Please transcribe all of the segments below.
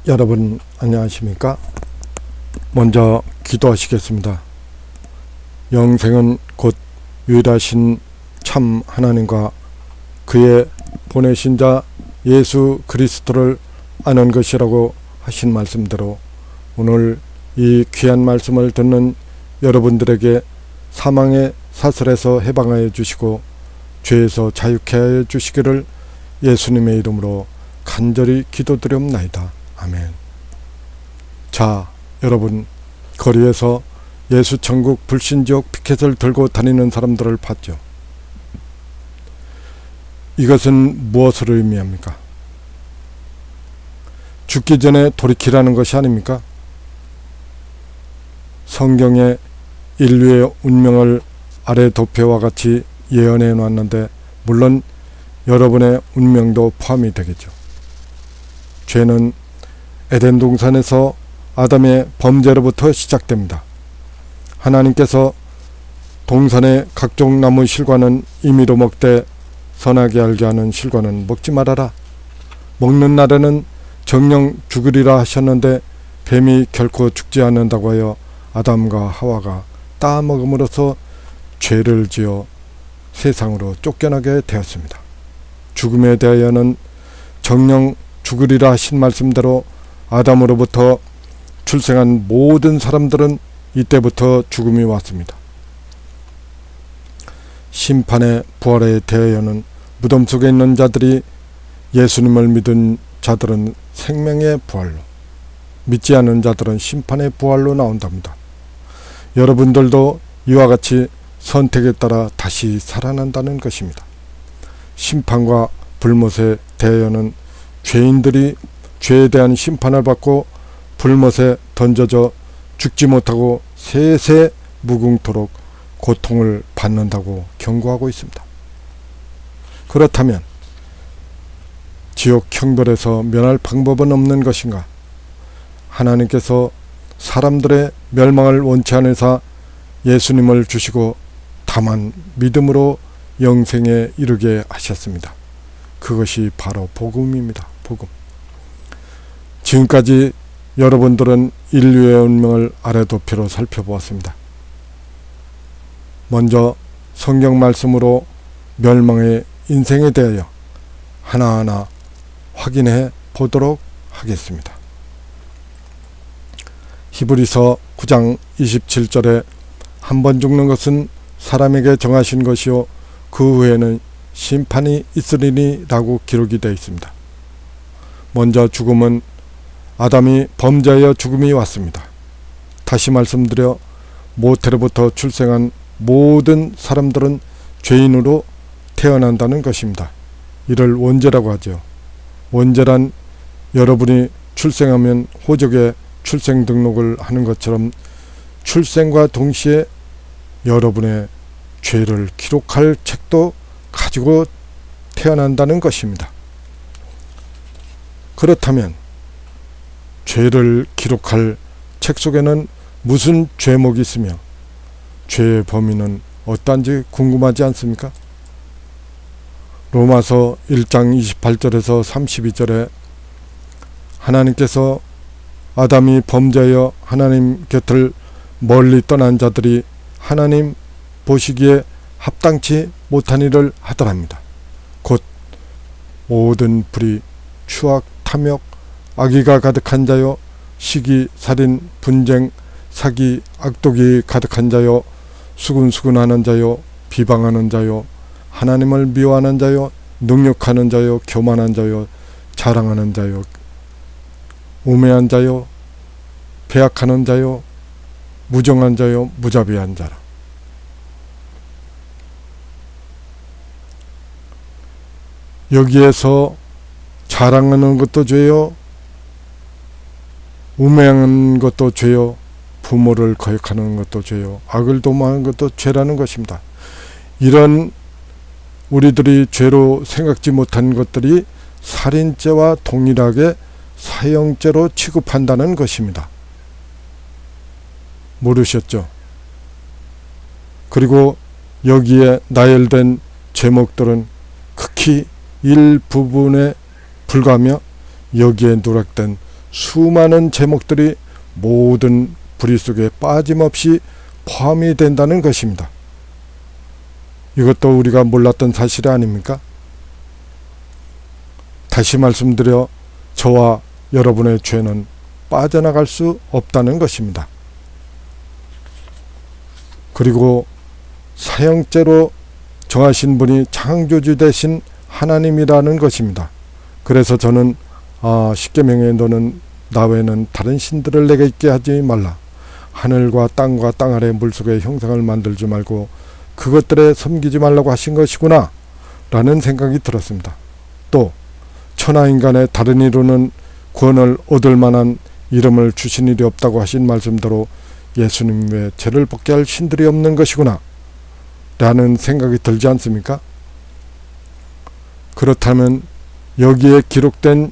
여러분 안녕하십니까? 먼저 기도하시겠습니다. 영생은 곧 유일하신 참 하나님과 그의 보내신 자 예수 그리스도를 아는 것이라고 하신 말씀대로 오늘 이 귀한 말씀을 듣는 여러분들에게 사망의 사슬에서 해방하여 주시고 죄에서 자유케 하여 주시기를 예수님의 이름으로 간절히 기도드리옵나이다. 아멘. 자, 여러분, 거리에서 예수천국 불신지옥 피켓을 들고 다니는 사람들을 봤죠. 이것은 무엇을 의미합니까? 죽기 전에 돌이키라는 것이 아닙니까? 성경에 인류의 운명을 아래 도표와 같이 예언해 놨는데 물론 여러분의 운명도 포함이 되겠죠. 죄는 에덴 동산에서 아담의 범죄로부터 시작됩니다. 하나님께서 동산의 각종 나무 실과는 임의로 먹되 선하게 알게 하는 실과는 먹지 말아라. 먹는 날에는 정령 죽으리라 하셨는데 뱀이 결코 죽지 않는다고 하여 아담과 하와가 따 먹음으로써 죄를 지어 세상으로 쫓겨나게 되었습니다. 죽음에 대하여는 정령 죽으리라 하신 말씀대로 아담으로부터 출생한 모든 사람들은 이때부터 죽음이 왔습니다. 심판의 부활에 대하여는 무덤 속에 있는 자들이 예수님을 믿은 자들은 생명의 부활로, 믿지 않은 자들은 심판의 부활로 나온답니다. 여러분들도 이와 같이 선택에 따라 다시 살아난다는 것입니다. 심판과 불못에 대하여는 죄인들이 죄에 대한 심판을 받고 불못에 던져져 죽지 못하고 세세 무궁토록 고통을 받는다고 경고하고 있습니다. 그렇다면 지옥 형벌에서 면할 방법은 없는 것인가? 하나님께서 사람들의 멸망을 원치 않으사 예수님을 주시고 다만 믿음으로 영생에 이르게 하셨습니다. 그것이 바로 복음입니다. 복음. 지금까지 여러분들은 인류의 운명을 아래 도표로 살펴보았습니다. 먼저 성경 말씀으로 멸망의 인생에 대하여 하나하나 확인해 보도록 하겠습니다. 히브리서 9장 27절에 한 번 죽는 것은 사람에게 정하신 것이요 그 후에는 심판이 있으리니 라고 기록이 되어 있습니다. 먼저 죽음은 아담이 범죄하여 죽음이 왔습니다. 다시 말씀드려 모태로부터 출생한 모든 사람들은 죄인으로 태어난다는 것입니다. 이를 원죄라고 하죠. 원죄란 여러분이 출생하면 호적에 출생 등록을 하는 것처럼 출생과 동시에 여러분의 죄를 기록할 책도 가지고 태어난다는 것입니다. 그렇다면 죄를 기록할 책 속에는 무슨 죄목이 있으며 죄의 범위는 어떠한지 궁금하지 않습니까? 로마서 1장 28절에서 32절에 하나님께서 아담이 범죄하여 하나님 곁을 멀리 떠난 자들이 하나님 보시기에 합당치 못한 일을 하더랍니다. 곧 모든 불의, 추악, 탐욕, 악의가 가득한 자요, 시기, 살인, 분쟁, 사기, 악독이 가득한 자요, 수군수군하는 자요, 비방하는 자요, 하나님을 미워하는 자요, 능욕하는 자요, 교만한 자요, 자랑하는 자요, 우매한 자요, 배약하는 자요, 무정한 자요, 무자비한 자라. 여기에서 자랑하는 것도 죄요, 우매한 것도 죄요, 부모를 거역하는 것도 죄요, 악을 도모하는 것도 죄라는 것입니다. 이런 우리들이 죄로 생각지 못한 것들이 살인죄와 동일하게 사형죄로 취급한다는 것입니다. 모르셨죠? 그리고 여기에 나열된 제목들은 극히 일부분에 불과하며 여기에 누락된 수많은 제목들이 모든 불의 속에 빠짐없이 포함이 된다는 것입니다. 이것도 우리가 몰랐던 사실 아닙니까? 다시 말씀드려 저와 여러분의 죄는 빠져나갈 수 없다는 것입니다. 그리고 사형죄로 정하신 분이 창조주 되신 하나님이라는 것입니다. 그래서 저는 십계명에 너는 나 외에는 다른 신들을 내게 있게 하지 말라. 하늘과 땅과 땅 아래 물속에 형상을 만들지 말고 그것들에 섬기지 말라고 하신 것이구나 라는 생각이 들었습니다. 또 천하인간의 다른 이로는 구원을 얻을 만한 이름을 주신 일이 없다고 하신 말씀대로 예수님 외에 죄를 벗게 할 신들이 없는 것이구나 라는 생각이 들지 않습니까? 그렇다면 여기에 기록된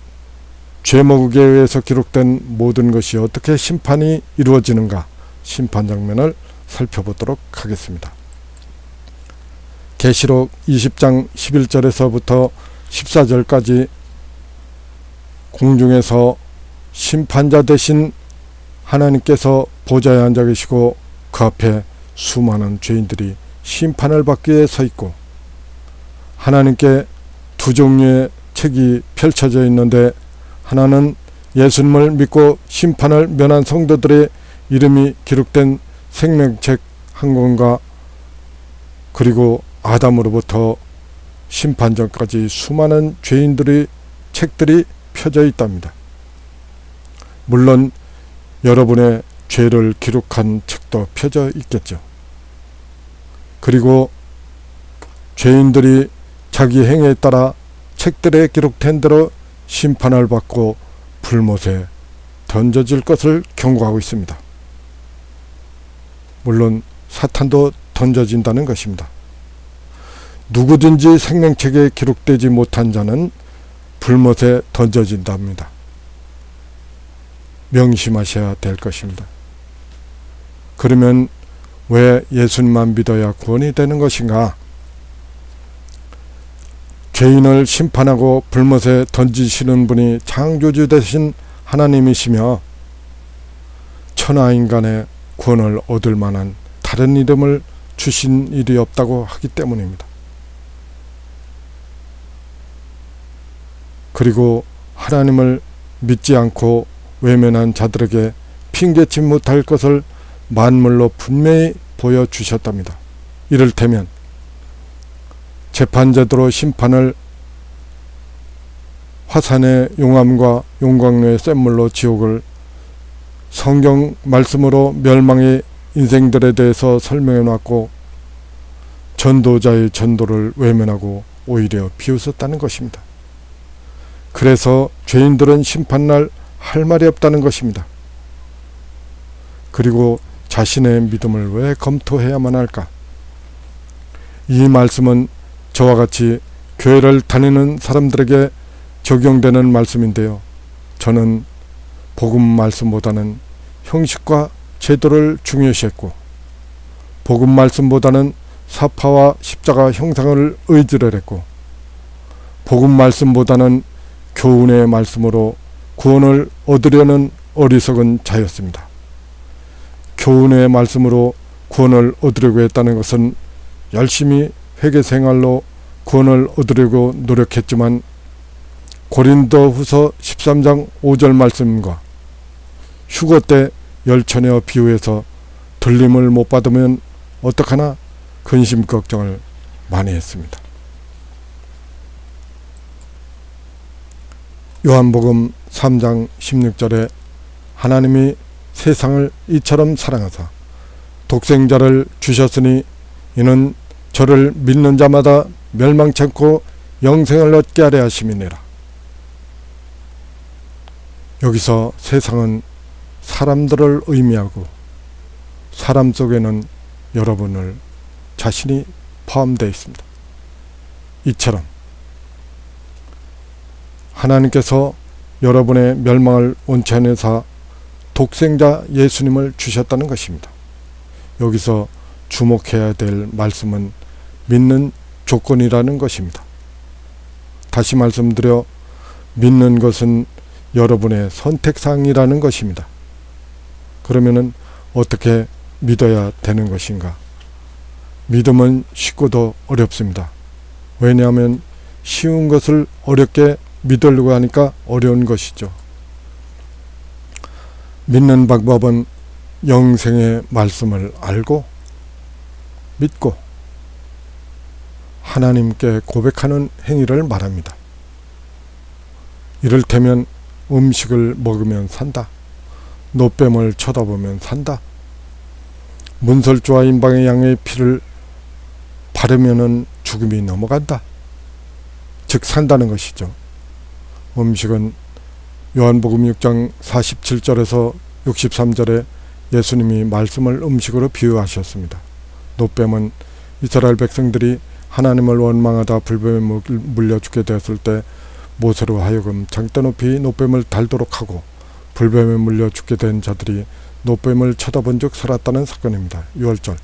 죄목에 의해서 기록된 모든 것이 어떻게 심판이 이루어지는가, 심판 장면을 살펴보도록 하겠습니다. 계시록 20장 11절에서부터 14절까지 공중에서 심판자 되신 하나님께서 보좌에 앉아 계시고 그 앞에 수많은 죄인들이 심판을 받기 위해 서 있고, 하나님께 두 종류의 책이 펼쳐져 있는데 하나는 예수님을 믿고 심판을 면한 성도들의 이름이 기록된 생명책 한 권과, 그리고 아담으로부터 심판 전까지 수많은 죄인들의 책들이 펴져 있답니다. 물론 여러분의 죄를 기록한 책도 펴져 있겠죠. 그리고 죄인들이 자기 행위에 따라 책들에 기록된 대로 심판을 받고 불못에 던져질 것을 경고하고 있습니다. 물론 사탄도 던져진다는 것입니다. 누구든지 생명책에 기록되지 못한 자는 불못에 던져진답니다. 명심하셔야 될 것입니다. 그러면 왜 예수님만 믿어야 구원이 되는 것인가? 죄인을 심판하고 불못에 던지시는 분이 창조주 되신 하나님이시며 천하인간의 구원을 얻을 만한 다른 이름을 주신 일이 없다고 하기 때문입니다. 그리고 하나님을 믿지 않고 외면한 자들에게 핑계치 못할 것을 만물로 분명히 보여주셨답니다. 이를테면 재판제도로 심판을 화산의 용암과 용광로의 샘물로 지옥을, 성경 말씀으로 멸망의 인생들에 대해서 설명해 놨고 전도자의 전도를 외면하고 오히려 비웃었다는 것입니다. 그래서 죄인들은 심판날 할 말이 없다는 것입니다. 그리고 자신의 믿음을 왜 검토해야만 할까? 이 말씀은 저와 같이 교회를 다니는 사람들에게 적용되는 말씀인데요. 저는 복음 말씀보다는 형식과 제도를 중요시했고, 복음 말씀보다는 사파와 십자가 형상을 의지를 했고, 복음 말씀보다는 교훈의 말씀으로 구원을 얻으려는 어리석은 자였습니다. 교훈의 말씀으로 구원을 얻으려고 했다는 것은 열심히 회개생활로 구원을 얻으려고 노력했지만 고린도후서 13장 5절 말씀과 휴거 때 열처녀 비유에서 들림을 못 받으면 어떡하나 근심 걱정을 많이 했습니다. 요한복음 3장 16절에 하나님이 세상을 이처럼 사랑하사 독생자를 주셨으니 이는 저를 믿는 자마다 멸망치 않고 영생을 얻게 하려 하심이니라. 여기서 세상은 사람들을 의미하고 사람 속에는 여러분을 자신이 포함되어 있습니다. 이처럼 하나님께서 여러분의 멸망을 원치 않으사 독생자 예수님을 주셨다는 것입니다. 여기서 주목해야 될 말씀은 믿는 조건이라는 것입니다. 다시 말씀드려 믿는 것은 여러분의 선택사항이라는 것입니다. 그러면은 어떻게 믿어야 되는 것인가? 믿음은 쉽고도 어렵습니다. 왜냐하면 쉬운 것을 어렵게 믿으려고 하니까 어려운 것이죠. 믿는 방법은 영생의 말씀을 알고 믿고 하나님께 고백하는 행위를 말합니다. 이를테면 음식을 먹으면 산다. 노뱀을 쳐다보면 산다. 문설주와 임방의 양의 피를 바르면은 죽음이 넘어간다. 즉 산다는 것이죠. 음식은 요한복음 6장 47절에서 63절에 예수님이 말씀을 음식으로 비유하셨습니다. 노뱀은 이스라엘 백성들이 하나님을 원망하다 불뱀에 물려 죽게 되었을 때 모세로 하여금 장대 높이 노뱀을 달도록 하고 불뱀에 물려 죽게 된 자들이 노뱀을 쳐다본 즉 살았다는 사건입니다. 6월절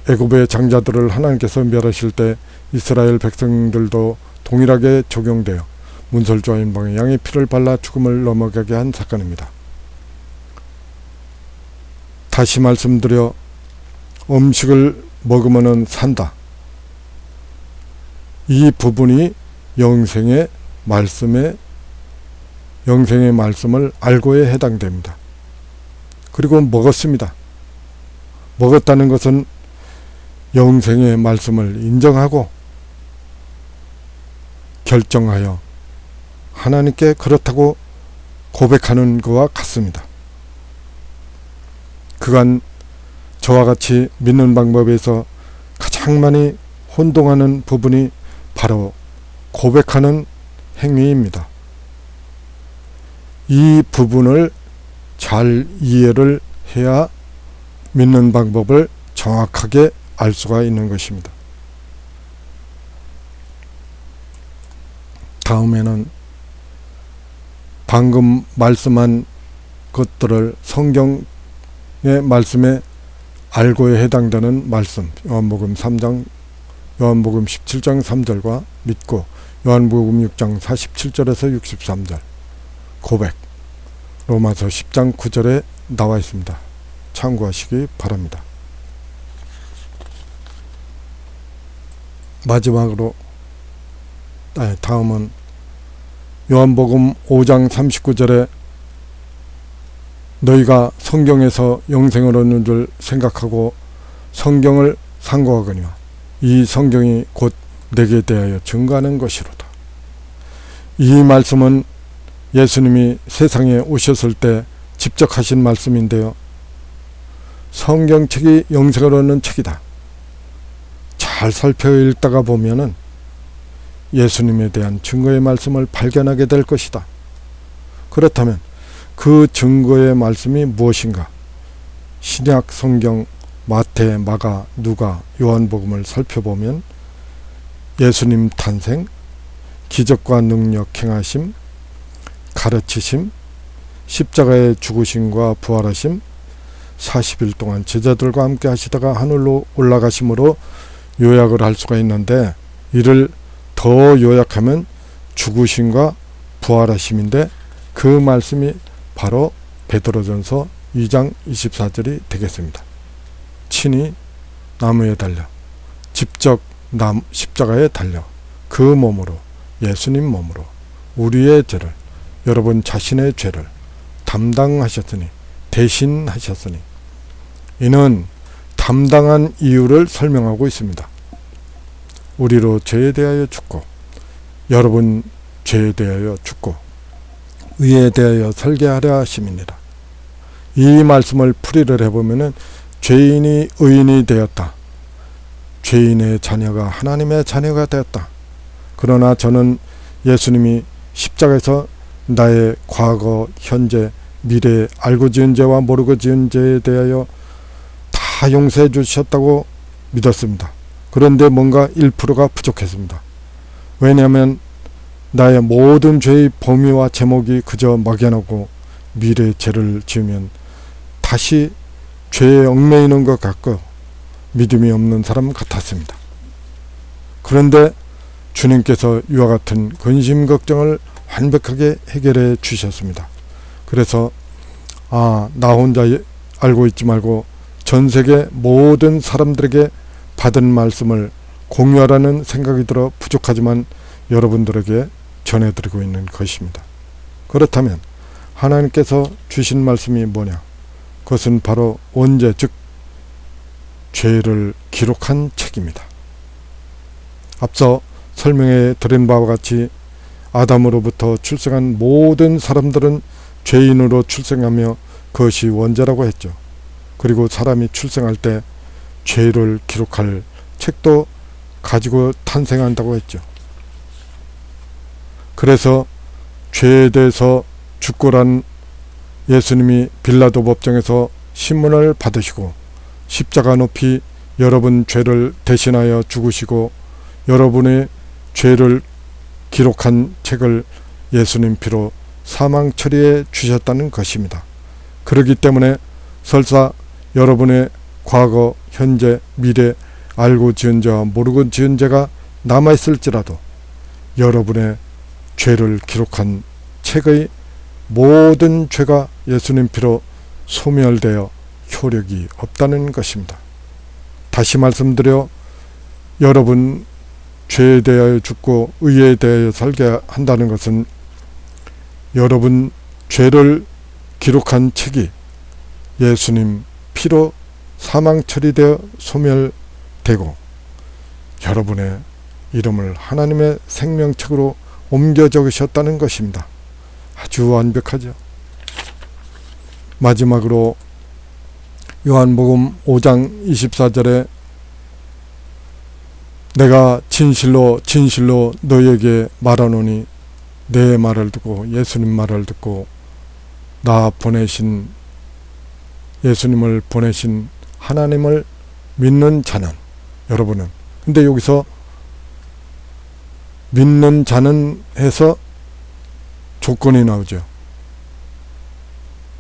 애굽의 장자들을 하나님께서 멸하실 때 이스라엘 백성들도 동일하게 적용되어 문설주와 임방의 양의 피를 발라 죽음을 넘어가게 한 사건입니다. 다시 말씀드려 음식을 먹으면 산다. 이 부분이 영생의 말씀을 알고에 해당됩니다. 그리고 먹었습니다. 먹었다는 것은 영생의 말씀을 인정하고 결정하여 하나님께 그렇다고 고백하는 것과 같습니다. 그간 저와 같이 믿는 방법에서 가장 많이 혼동하는 부분이 바로 고백하는 행위입니다. 이 부분을 잘 이해를 해야 믿는 방법을 정확하게 알 수가 있는 것입니다. 다음에는 방금 말씀한 것들을 성경의 말씀에 알고에 해당되는 말씀, 요한복음 17장 3절과 믿고 요한복음 6장 47절에서 63절 고백, 로마서 10장 9절에 나와 있습니다. 참고하시기 바랍니다. 마지막으로 다음은 요한복음 5장 39절에 너희가 성경에서 영생을 얻는 줄 생각하고 성경을 상고하거니와 이 성경이 곧 내게 대하여 증거하는 것이로다. 이 말씀은 예수님이 세상에 오셨을 때 직접 하신 말씀인데요. 성경책이 영생을 얻는 책이다. 잘 살펴 읽다가 보면은 예수님에 대한 증거의 말씀을 발견하게 될 것이다. 그렇다면 그 증거의 말씀이 무엇인가? 신약 성경 마태, 마가, 누가, 요한복음을 살펴보면 예수님 탄생, 기적과 능력 행하심, 가르치심, 십자가의 죽으심과 부활하심, 40일 동안 제자들과 함께 하시다가 하늘로 올라가심으로 요약을 할 수가 있는데, 이를 더 요약하면 죽으심과 부활하심인데 그 말씀이 바로 베드로전서 2장 24절이 되겠습니다. 친히 나무에 달려 직접 십자가에 달려 그 몸으로, 예수님 몸으로 우리의 죄를, 여러분 자신의 죄를 담당하셨으니, 대신하셨으니, 이는 담당한 이유를 설명하고 있습니다. 우리로 죄에 대하여 죽고, 여러분 죄에 대하여 죽고, 의에 대하여 설계하려 하심이니라. 이 말씀을 풀이를 해보면은 죄인이 의인이 되었다. 죄인의 자녀가 하나님의 자녀가 되었다. 그러나 저는 예수님이 십자가에서 나의 과거, 현재, 미래, 알고 지은 죄와 모르고 지은 죄에 대하여 다 용서해 주셨다고 믿었습니다. 그런데 뭔가 1%가 부족했습니다. 왜냐하면 나의 모든 죄의 범위와 제목이 그저 막연하고 미래의 죄를 지으면 다시 죄에 얽매이는 것 같고 믿음이 없는 사람 같았습니다. 그런데 주님께서 이와 같은 근심 걱정을 완벽하게 해결해 주셨습니다. 그래서 나 혼자 알고 있지 말고 전 세계 모든 사람들에게 받은 말씀을 공유하라는 생각이 들어 부족하지만 여러분들에게 전해드리고 있는 것입니다. 그렇다면 하나님께서 주신 말씀이 뭐냐? 그것은 바로 원죄, 즉 죄를 기록한 책입니다. 앞서 설명해 드린 바와 같이 아담으로부터 출생한 모든 사람들은 죄인으로 출생하며 그것이 원죄라고 했죠. 그리고 사람이 출생할 때 죄를 기록할 책도 가지고 탄생한다고 했죠. 그래서 죄에 대해서 죽고란 예수님이 빌라도 법정에서 신문을 받으시고 십자가 높이 여러분 죄를 대신하여 죽으시고 여러분의 죄를 기록한 책을 예수님 피로 사망 처리해 주셨다는 것입니다. 그렇기 때문에 설사 여러분의 과거, 현재, 미래, 알고 지은 죄와 모르고 지은 죄가 남아있을지라도 여러분의 죄를 기록한 책의 모든 죄가 예수님 피로 소멸되어 효력이 없다는 것입니다. 다시 말씀드려 여러분 죄에 대하여 죽고 의에 대하여 살게 한다는 것은 여러분 죄를 기록한 책이 예수님 피로 사망 처리되어 소멸되고 여러분의 이름을 하나님의 생명책으로 옮겨 적으셨다는 것입니다. 아주 완벽하죠. 마지막으로 요한복음 5장 24절에 내가 진실로 진실로 너희에게 말하노니 내 말을 듣고 예수님 말을 듣고 나 보내신 예수님을 보내신 하나님을 믿는 자는 여러분은 근데 여기서 믿는 자는 해서 조건이 나오죠.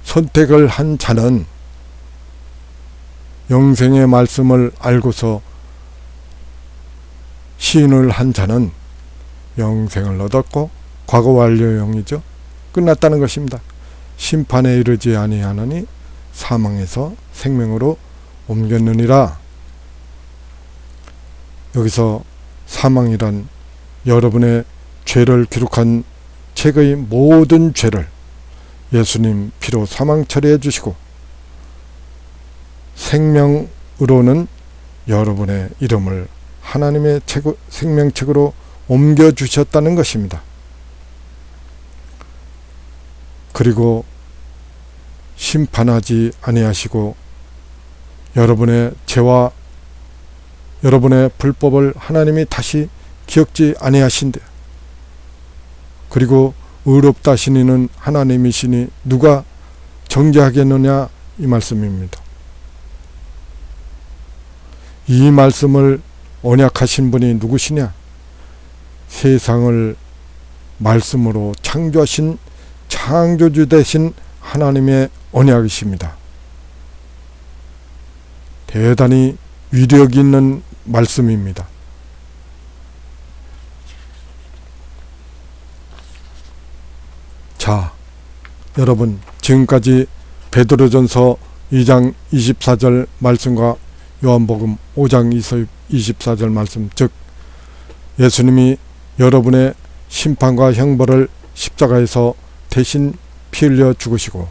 선택을 한 자는 영생의 말씀을 알고서 시인을 한 자는 영생을 얻었고 과거 완료형이죠. 끝났다는 것입니다. 심판에 이르지 아니하느니 사망에서 생명으로 옮겼느니라. 여기서 사망이란 여러분의 죄를 기록한 책의 모든 죄를 예수님 피로 사망 처리해 주시고 생명으로는 여러분의 이름을 하나님의 생명책으로 옮겨주셨다는 것입니다. 그리고 심판하지 아니하시고 여러분의 죄와 여러분의 불법을 하나님이 다시 기억지 아니하신대. 그리고 의롭다 하시니는 하나님이시니 누가 정죄하겠느냐 이 말씀입니다. 이 말씀을 언약하신 분이 누구시냐? 세상을 말씀으로 창조하신 창조주 되신 하나님의 언약이십니다. 대단히 위력 있는 말씀입니다. 자, 여러분 지금까지 베드로전서 2장 24절 말씀과 요한복음 5장 24절 말씀, 즉 예수님이 여러분의 심판과 형벌을 십자가에서 대신 피 흘려 죽으시고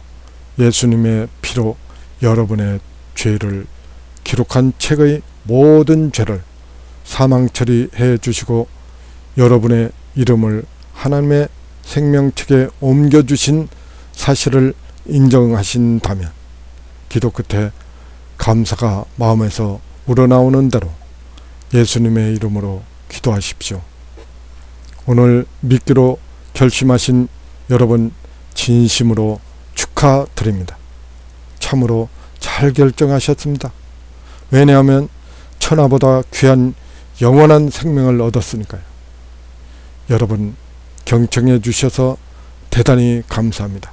예수님의 피로 여러분의 죄를 기록한 책의 모든 죄를 사망 처리해 주시고 여러분의 이름을 하나님의 생명책에 옮겨주신 사실을 인정하신다면 기도 끝에 감사가 마음에서 우러나오는 대로 예수님의 이름으로 기도하십시오. 오늘 믿기로 결심하신 여러분 진심으로 축하드립니다. 참으로 잘 결정하셨습니다. 왜냐하면 천하보다 귀한 영원한 생명을 얻었으니까요. 여러분 경청해 주셔서 대단히 감사합니다.